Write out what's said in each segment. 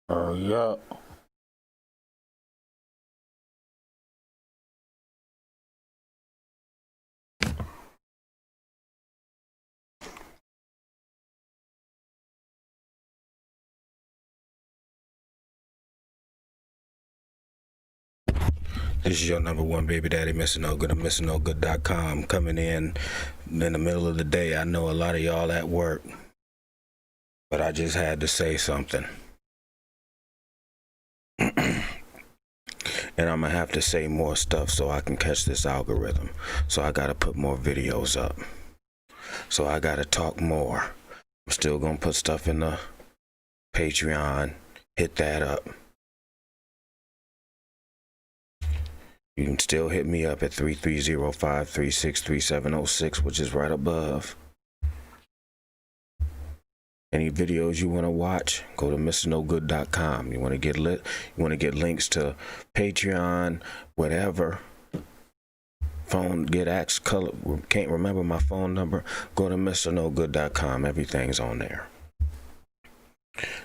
Yeah. This is your number one baby daddy, MrNoGood, of MrNoGood.com, coming in the middle of the day. I know a lot of y'all at work, but I just had to say something. And I'm going to have to say more stuff so I can catch this algorithm. So I got to put more videos up. So I got to talk more. I'm still going to put stuff in the Patreon. Hit that up. You can still hit me up at 330-536-3706, which is right above. Any videos you want to watch, go to MrNoGood.com. You want to get lit, you want to get links to Patreon, whatever. Phone, get access, color, can't remember my phone number, go to MrNoGood.com. Everything's on there.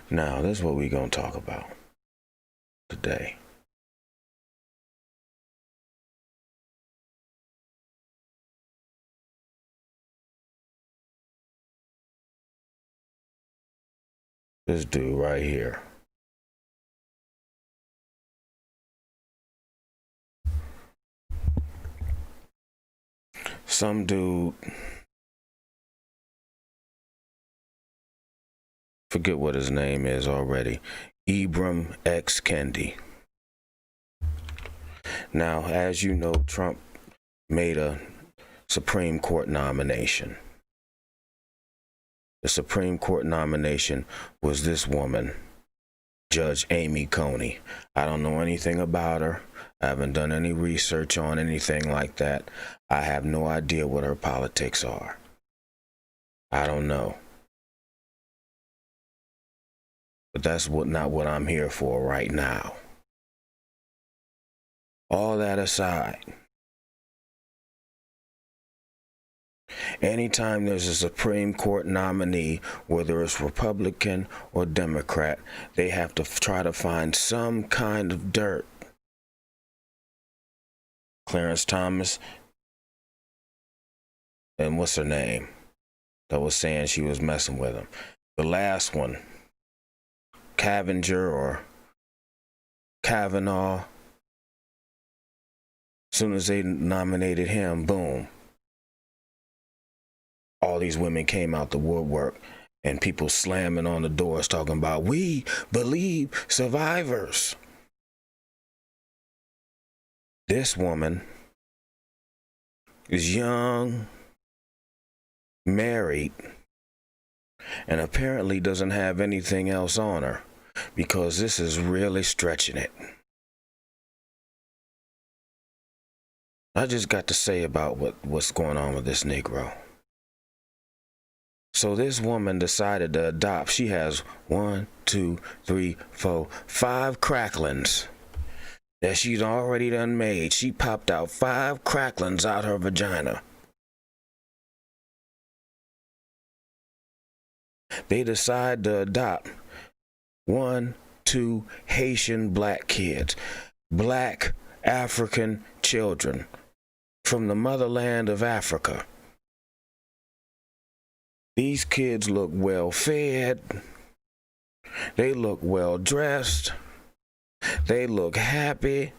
Now, this is what we're going to talk about today. This dude right here. Some dude, forget what his name is already, Ibram X Kendi. Now, as you know, Trump made a Supreme Court nomination. The Supreme Court nomination was this woman, Judge Amy Coney. I don't know anything about her. I haven't done any research on anything like that. I have no idea what her politics are. I don't know. But that's not what I'm here for right now. All that aside, anytime there's a Supreme Court nominee, whether it's Republican or Democrat, they have to try to find some kind of dirt. Clarence Thomas, and what's her name, that was saying she was messing with him. The last one, Cavenger or Kavanaugh, as soon as they nominated him, boom. All these women came out the woodwork and people slamming on the doors talking about, we believe survivors. This woman is young, married, and apparently doesn't have anything else on her, because this is really stretching it. I just got to say about what's going on with this Negro. So this woman decided to adopt. She has 1, 2, 3, 4, 5 cracklings that she's already done made. She popped out 5 cracklings out her vagina. They decide to adopt 1, 2 Haitian black kids, black African children from the motherland of Africa. These kids look well fed. They look well dressed. They look happy.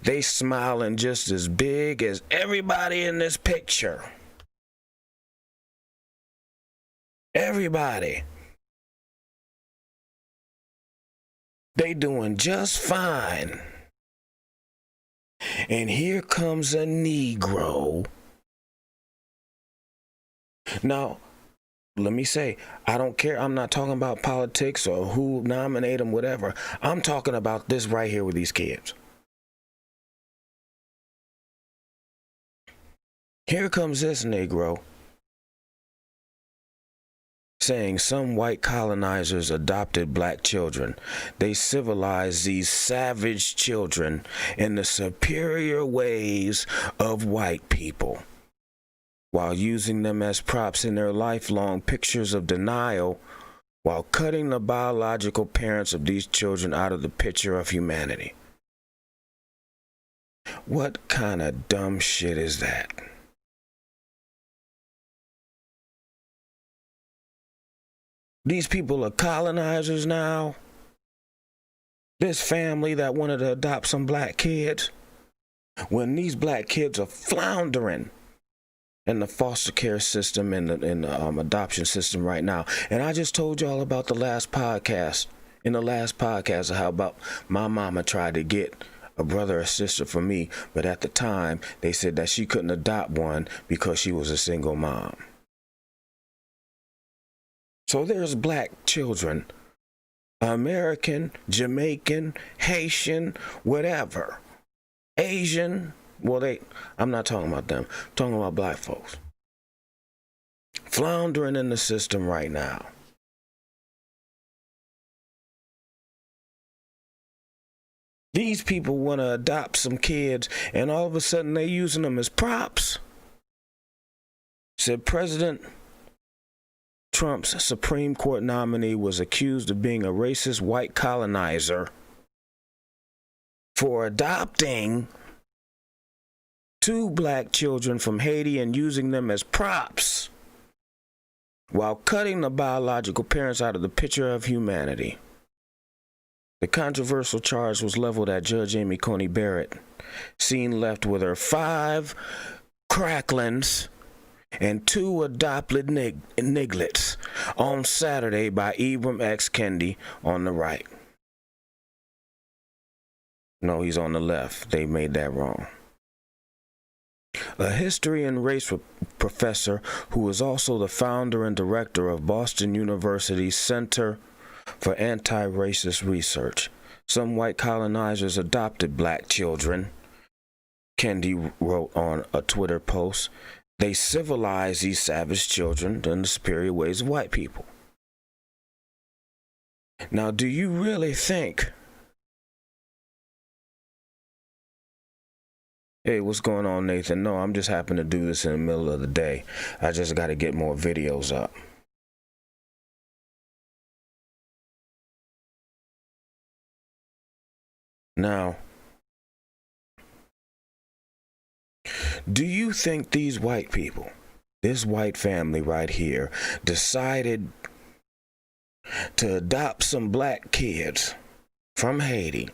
They smiling just as big as everybody in this picture. Everybody. They doing just fine. And here comes a Negro. Now, let me say, I don't care. I'm not talking about politics or who nominate them, whatever. I'm talking about this right here with these kids. Here comes this Negro saying some white colonizers adopted black children. They civilized these savage children in the superior ways of white people, while using them as props in their lifelong pictures of denial while cutting the biological parents of these children out of the picture of humanity. What kind of dumb shit is that? These people are colonizers now. This family that wanted to adopt some black kids, when these black kids are floundering in the foster care system and the adoption system right now. And I just told y'all about the last podcast, of how about my mama tried to get a brother or sister for me, but at the time they said that she couldn't adopt one because she was a single mom. So there's black children, American, Jamaican, Haitian, whatever, Asian. Well, I'm not talking about them. I'm talking about black folks floundering in the system right now. These people want to adopt some kids, and all of a sudden they're using them as props. Said President Trump's Supreme Court nominee was accused of being a racist white colonizer for adopting 2 black children from Haiti and using them as props while cutting the biological parents out of the picture of humanity. The controversial charge was leveled at Judge Amy Coney Barrett, seen left with her 5 cracklings and 2 adopted niglets on Saturday by Ibram X. Kendi on the right. No, he's on the left. They made that wrong. A history and race professor who is also the founder and director of Boston University's Center for Anti-Racist Research. Some white colonizers adopted black children, Kendi wrote on a Twitter post. They civilized these savage children in the superior ways of white people. Now, do you really think, hey, what's going on, Nathan? No, I'm just happen to do this in the middle of the day. I just got to get more videos up. Now, do you think these white people, this white family right here, decided to adopt some black kids from Haiti,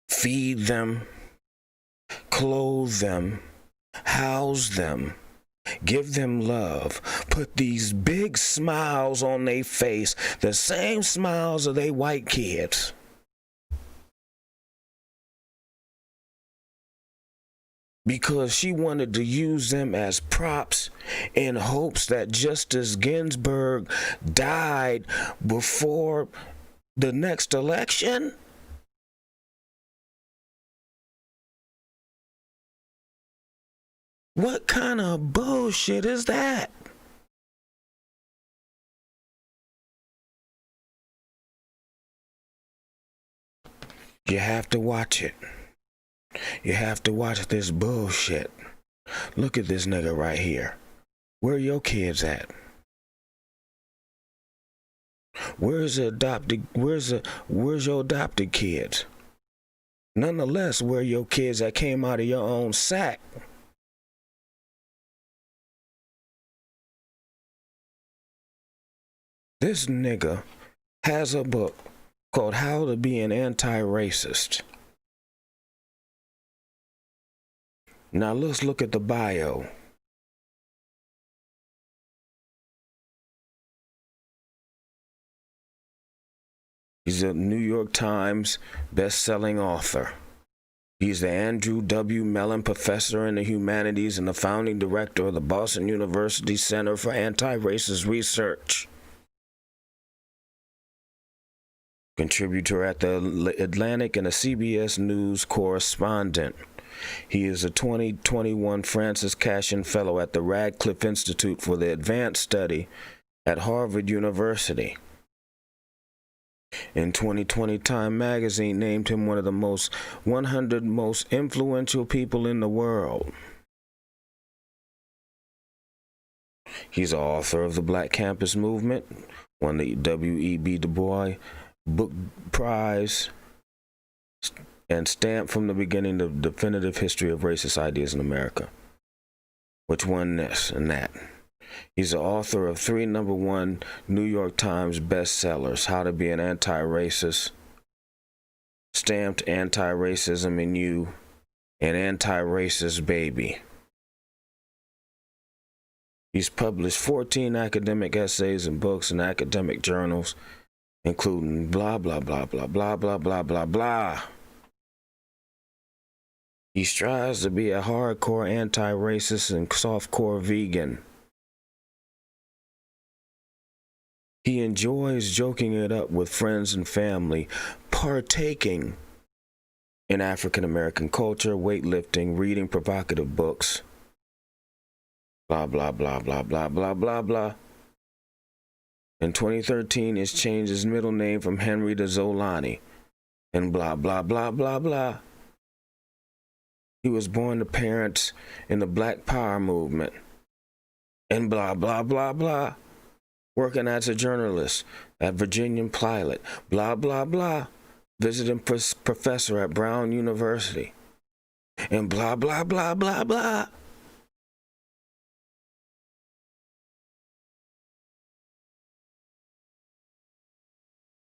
feed them, clothe them, house them, give them love, put these big smiles on their face, the same smiles of they white kids, because she wanted to use them as props in hopes that Justice Ginsburg died before the next election? What kind of bullshit is that? You have to watch it. You have to watch this bullshit. Look at this nigga right here. Where your kids at? Where's your adopted kids? Nonetheless, where your kids that came out of your own sack? This nigga has a book called How to Be an Anti-Racist. Now let's look at the bio. He's a New York Times best-selling author. He's the Andrew W. Mellon Professor in the Humanities and the founding director of the Boston University Center for Anti-Racist Research. Contributor at the Atlantic and a CBS News correspondent. He is a 2021 Francis Cashin Fellow at the Radcliffe Institute for the Advanced Study at Harvard University. In 2020, Time magazine named him one of the 100 most influential people in the world. He's the author of the Black Campus Movement, won the W.E.B. Du Bois Book Prize, and stamped from the beginning the definitive history of racist ideas in America, which won this and that. He's the author of 3 #1 New York Times bestsellers, How to Be an Anti-Racist, stamped Anti-Racism in You, and Anti-Racist Baby. He's published 14 academic essays and books in academic journals, including blah, blah, blah, blah, blah, blah, blah, blah, blah. He strives to be a hardcore anti-racist and softcore vegan. He enjoys joking it up with friends and family, partaking in African American culture, weightlifting, reading provocative books, blah, blah, blah, blah, blah, blah, blah, blah. In 2013, he's changed his middle name from Henry to Zolani, and blah, blah, blah, blah, blah. He was born to parents in the Black Power movement, and blah, blah, blah, blah. Working as a journalist at Virginia Pilot, blah, blah, blah. Visiting professor at Brown University, and blah, blah, blah, blah, blah.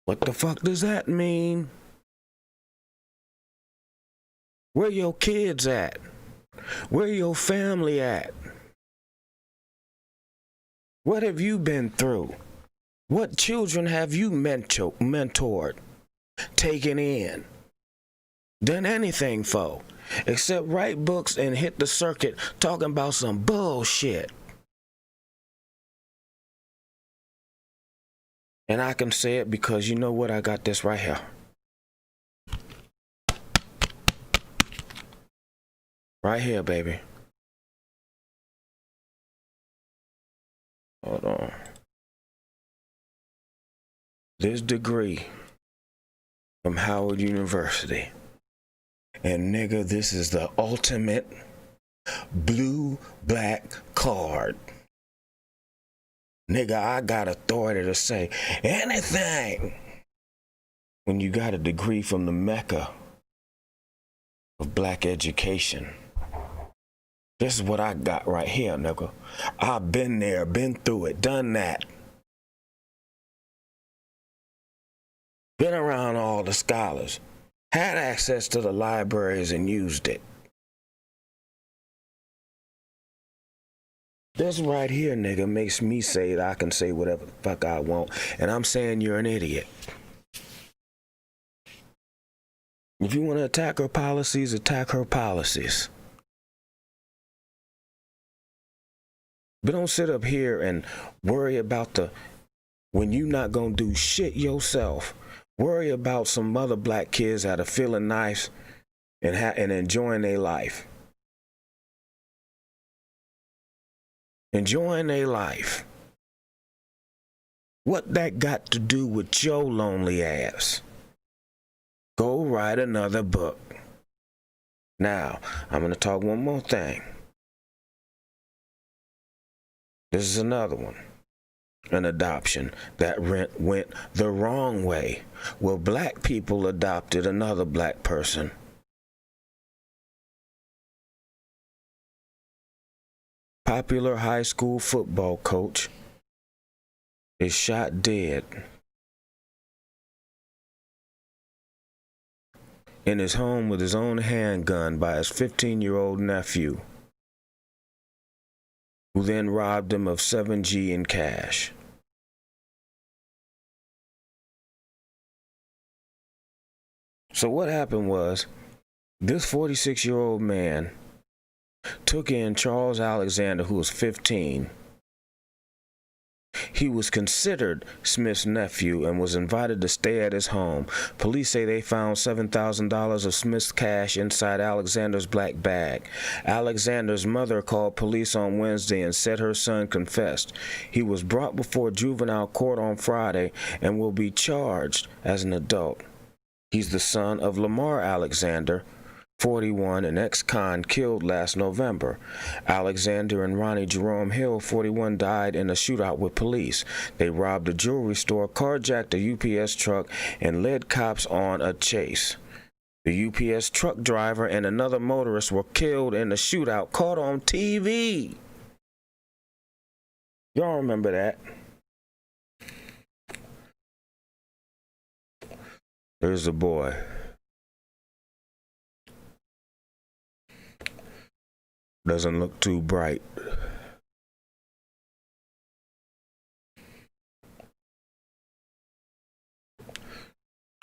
What the fuck does that mean? Where your kids at? Where your family at? What have you been through? What children have you mentored, taken in, done anything for, except write books and hit the circuit talking about some bullshit? And I can say it because you know what? I got this right here. Right here, baby. Hold on. This degree from Howard University. And nigga, this is the ultimate blue-black card. Nigga, I got authority to say anything when you got a degree from the Mecca of black education. This is what I got right here, nigga. I've been there, been through it, done that. Been around all the scholars, had access to the libraries and used it. This right here, nigga, makes me say that I can say whatever the fuck I want, and I'm saying you're an idiot. If you want to attack her policies, attack her policies. But don't sit up here and worry about when you not gonna do shit yourself. Worry about some other black kids that are feeling nice and enjoying their life. Enjoying their life. What that got to do with your lonely ass? Go write another book. Now, I'm going to talk one more thing. This is another one. An adoption that went the wrong way. Well, black people adopted another black person. Popular high school football coach is shot dead in his home with his own handgun by his 15-year-old nephew, who then robbed him of $7,000 in cash. So what happened was, this 46-year-old man took in Charles Alexander, who was 15. He was considered Smith's nephew and was invited to stay at his home. Police say they found $7,000 of Smith's cash inside Alexander's black bag. Alexander's mother called police on Wednesday and said her son confessed. He was brought before juvenile court on Friday and will be charged as an adult. He's the son of Lamar Alexander, 41, an ex-con killed last November. Alexander and Ronnie Jerome Hill, 41, died in a shootout with police. They robbed a jewelry store, carjacked a UPS truck, and led cops on a chase. The UPS truck driver and another motorist were killed in the shootout, caught on TV. Y'all remember that? There's a boy. Doesn't look too bright.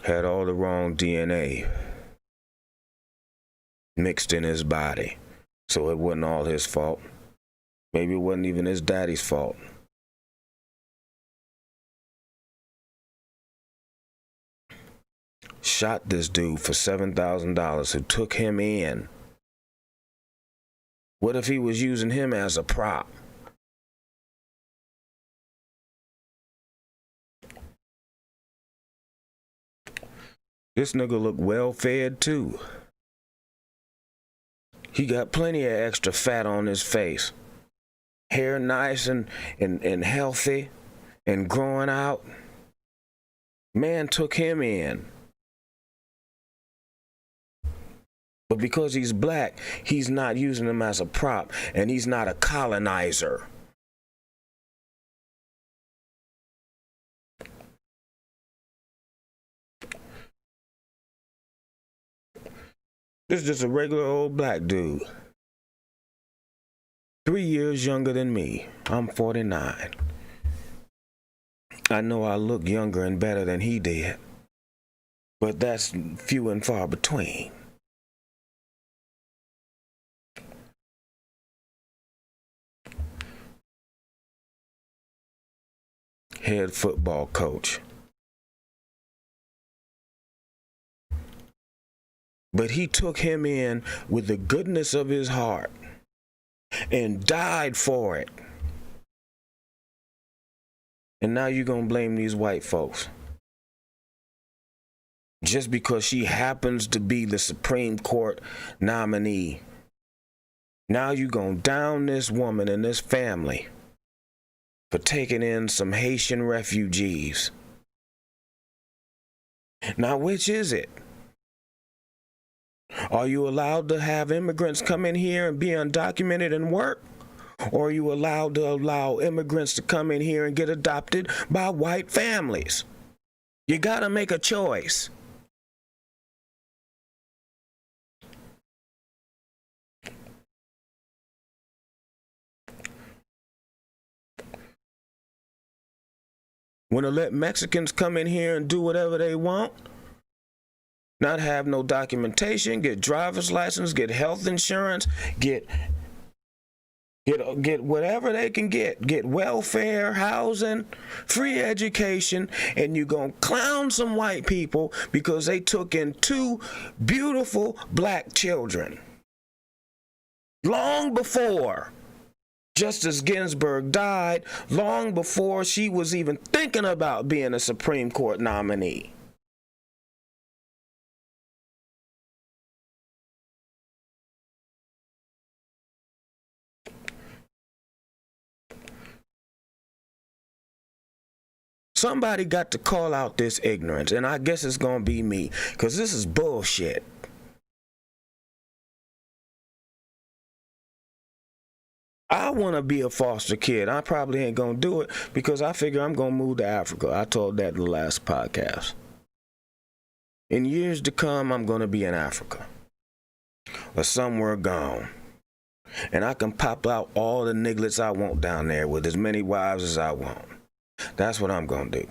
Had all the wrong DNA mixed in his body, so it wasn't all his fault. Maybe it wasn't even his daddy's fault. Shot this dude for $7,000 who took him in. What if he was using him as a prop? This nigga look well fed too. He got plenty of extra fat on his face. Hair nice and healthy and growing out. Man took him in. But because he's black, he's not using him as a prop, and he's not a colonizer. This is just a regular old black dude. 3 years younger than me. I'm 49. I know I look younger and better than he did, but that's few and far between. Head football coach. But he took him in with the goodness of his heart and died for it. And now you're going to blame these white folks. Just because she happens to be the Supreme Court nominee. Now you're going to down this woman and this family for taking in some Haitian refugees. Now, which is it? Are you allowed to have immigrants come in here and be undocumented and work? Or are you allowed to allow immigrants to come in here and get adopted by white families? You gotta make a choice. Want to let Mexicans come in here and do whatever they want? Not have no documentation, get driver's license, get health insurance, get whatever they can get welfare, housing, free education, and you gonna clown some white people because they took in 2 beautiful black children. Long before Justice Ginsburg died, long before she was even thinking about being a Supreme Court nominee. Somebody got to call out this ignorance, and I guess it's gonna be me, because this is bullshit. I want to be a foster kid. I probably ain't going to do it because I figure I'm going to move to Africa. I told that in the last podcast. In years to come, I'm going to be in Africa or somewhere gone. And I can pop out all the nigglets I want down there with as many wives as I want. That's what I'm going to do.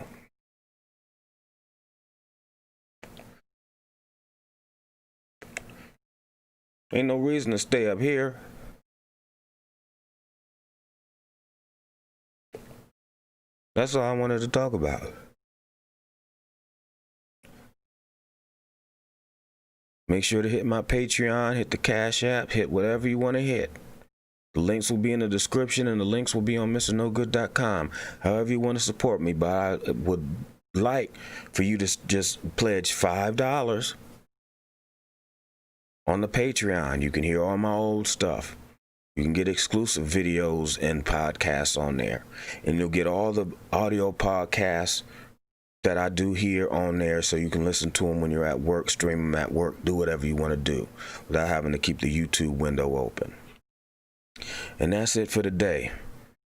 Ain't no reason to stay up here. That's all I wanted to talk about. Make sure to hit my Patreon, hit the Cash App, hit whatever you want to hit. The links will be in the description and the links will be on MrNoGood.com. However you want to support me, but I would like for you to just pledge $5 On the Patreon, you can hear all my old stuff. You can get exclusive videos and podcasts on there. And you'll get all the audio podcasts that I do here on there, so you can listen to them when you're at work, stream them at work, do whatever you want to do without having to keep the YouTube window open. And that's it for today.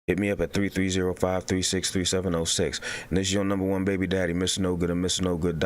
Hit me up at 330-536-3706. And this is your number one baby daddy, Mr. No Good, and MrNoGood.com.